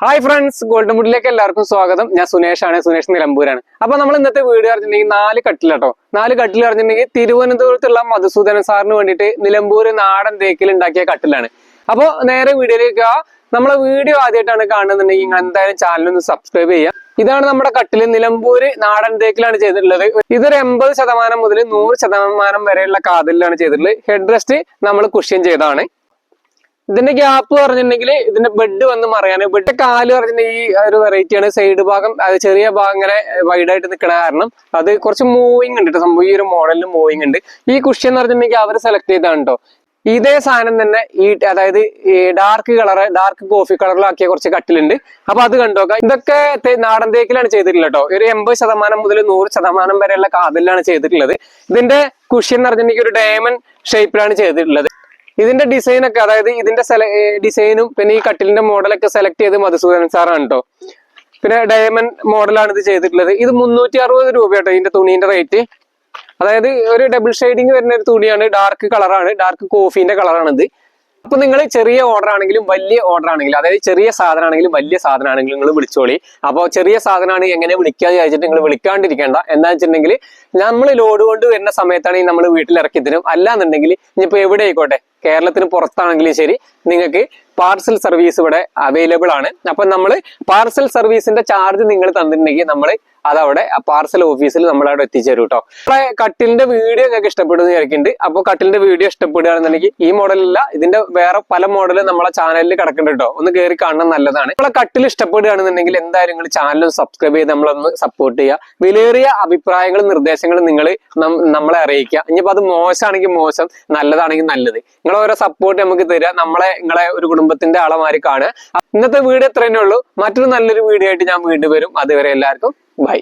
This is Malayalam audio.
ഹായ് ഫ്രണ്ട്സ്, ഗോൾഡൻ വുഡിലേക്ക് എല്ലാവർക്കും സ്വാഗതം. ഞാൻ സുനേഷാണ്, സുനേഷ് നിലമ്പൂരാണ്. അപ്പൊ നമ്മൾ ഇന്നത്തെ വീഡിയോ അറിഞ്ഞിട്ടുണ്ടെങ്കിൽ 4 കട്ടിൽ കേട്ടോ. 4 കട്ടിൽ അറിഞ്ഞിട്ടുണ്ടെങ്കിൽ തിരുവനന്തപുരത്തുള്ള മധുസൂദനൻ സാറിന് വേണ്ടിയിട്ട് നിലമ്പൂര് നാടൻ തേക്കിൽ ഉണ്ടാക്കിയ കട്ടിലാണ്. അപ്പോൾ നേരെ വീഡിയോയിലേക്ക് നമ്മളെ വീഡിയോ ആദ്യമായിട്ടാണ് കാണുന്നുണ്ടെങ്കിൽ എന്തായാലും ചാനലൊന്ന് സബ്സ്ക്രൈബ് ചെയ്യുക. ഇതാണ് നമ്മുടെ കട്ടില്, നിലമ്പൂര് നാടൻ തേക്കിലാണ് ചെയ്തിട്ടുള്ളത്. ഇതൊരു 80% മുതൽ 100% വരെയുള്ള കാതിലാണ് ചെയ്തിട്ടുള്ളത്. ഹെഡ് റെസ്റ്റ് നമ്മൾ കുഷ്യൻ ചെയ്തതാണ്. ഇതിന്റെ ഗ്യാപ്പ് പറഞ്ഞിട്ടുണ്ടെങ്കിൽ ഇതിന്റെ ബെഡ് വന്ന് മറിയാന്, ബെഡ് കാല് പറഞ്ഞിട്ടുണ്ടെങ്കിൽ ഈ ഒരു വെറൈറ്റിയാണ്. സൈഡ് ഭാഗം അത് ചെറിയ ഭാഗം ഇങ്ങനെ വൈഡായിട്ട് നിൽക്കണ കാരണം അത് കുറച്ച് മൂവിങ് ഉണ്ട് കേട്ടോ. സംഭവം ഈ ഒരു മോഡലിൽ മൂവിങ് ഉണ്ട്. ഈ കുഷ്യൻ എന്ന് പറഞ്ഞിട്ടുണ്ടെങ്കിൽ അവർ സെലക്ട് ചെയ്താണ് കേട്ടോ. ഇതേ സാധനം തന്നെ അതായത് ഈ ഡാർക്ക് കോഫി കളറിലാക്കിയ കുറച്ച് കട്ടിലുണ്ട്. അപ്പൊ അത് കണ്ടോക്കാം. ഇതൊക്കെ നാടൻ തേക്കിലാണ് ചെയ്തിട്ടുള്ളത് കേട്ടോ. ഒരു 80% മുതൽ 100% വരെയുള്ള കാതിലാണ് ചെയ്തിട്ടുള്ളത്. ഇതിന്റെ കുഷ്യൻ എന്ന് പറഞ്ഞിട്ടുണ്ടെങ്കിൽ ഒരു ഡയമണ്ട് ഷേപ്പിലാണ് ചെയ്തിട്ടുള്ളത്. ഇതിന്റെ ഡിസൈൻ ഒക്കെ, അതായത് ഇതിന്റെ ഡിസൈനും പിന്നെ ഈ കട്ടിലിന്റെ മോഡലൊക്കെ സെലക്ട് ചെയ്ത് മധുസൂദനൻ സാറാണ് കേട്ടോ. പിന്നെ ഡയമണ്ട് മോഡലാണ് ഇത് ചെയ്തിട്ടുള്ളത്. ഇത് 360 രൂപ കേട്ടോ ഇതിന്റെ തുണീന്റെ റേറ്റ്. അതായത് ഒരു ഡബിൾ ഷെയ്ഡിങ് വരുന്ന ഒരു തുണിയാണ്, ഡാർക്ക് കളറാണ്, ഡാർക്ക് കോഫീന്റെ കളറാണ് ഇത്. അപ്പൊ നിങ്ങൾ ചെറിയ ഓർഡർ ആണെങ്കിലും വലിയ ഓർഡർ ആണെങ്കിലും, അതായത് ചെറിയ സാധനം ആണെങ്കിലും വലിയ സാധനം ആണെങ്കിലും നിങ്ങൾ വിളിച്ചോളി. അപ്പോൾ ചെറിയ സാധനമാണ് എങ്ങനെ വിളിക്കാന്ന് ചോദിച്ചിട്ട് നിങ്ങൾ വിളിക്കാണ്ടിരിക്കേണ്ട. എന്താ വെച്ചിട്ടുണ്ടെങ്കിൽ നമ്മൾ ലോഡ് കൊണ്ട് വരുന്ന സമയത്താണെങ്കിൽ നമ്മൾ വീട്ടിൽ ഇറക്കി തരും. അല്ലാന്നുണ്ടെങ്കിൽ ഇനിയിപ്പോ എവിടെ ആയിക്കോട്ടെ, കേരളത്തിന് പുറത്താണെങ്കിലും ശരി, നിങ്ങൾക്ക് പാർസൽ സർവീസ് ഇവിടെ അവൈലബിൾ ആണ്. അപ്പൊ നമ്മൾ പാർസൽ സർവീസിന്റെ ചാർജ് നിങ്ങൾ തന്നിട്ടുണ്ടെങ്കിൽ നമ്മൾ അതവിടെ പാർസൽ ഓഫീസിൽ നമ്മളവിടെ എത്തിച്ചേരും കേട്ടോ. നമ്മളെ കട്ടിലിന്റെ വീഡിയോ നിങ്ങൾക്ക് ഇഷ്ടപ്പെടുന്ന വിചാരിക്കുന്നുണ്ട്. അപ്പോൾ കട്ടിലിന്റെ വീഡിയോ ഇഷ്ടപ്പെടുകയാണെന്നുണ്ടെങ്കിൽ ഈ മോഡലല്ല, ഇതിന്റെ വേറെ പല മോഡലും നമ്മളെ ചാനലിൽ കിടക്കുന്നുണ്ട് കേട്ടോ. ഒന്ന് കയറി കാണാൻ നല്ലതാണ്. നമ്മളെ കട്ടിൽ ഇഷ്ടപ്പെടുകയാണെന്നുണ്ടെങ്കിൽ എന്തായാലും നിങ്ങൾ ചാനൽ സബ്സ്ക്രൈബ് ചെയ്ത് നമ്മളൊന്ന് സപ്പോർട്ട് ചെയ്യുക. വിലയേറിയ അഭിപ്രായങ്ങളും നിർദ്ദേശങ്ങളും നിങ്ങൾ നമ്മളെ അറിയിക്കുക. ഇനിയിപ്പോ അത് മോശമാണെങ്കിൽ മോശം, നല്ലതാണെങ്കിൽ നല്ലത്. നിങ്ങളെ ഓരോ സപ്പോർട്ട് നമുക്ക് തരിക. നിങ്ങളെ ഒരു കുടുംബത്തിന്റെ ആളമാരി കാണുക. ഇന്നത്തെ വീഡിയോ ഇത്ര തന്നെ ഉള്ളൂ. മറ്റൊരു നല്ലൊരു വീഡിയോ ആയിട്ട് ഞാൻ വീണ്ടും വരും. അതുവരെ എല്ലാവർക്കും ബൈ.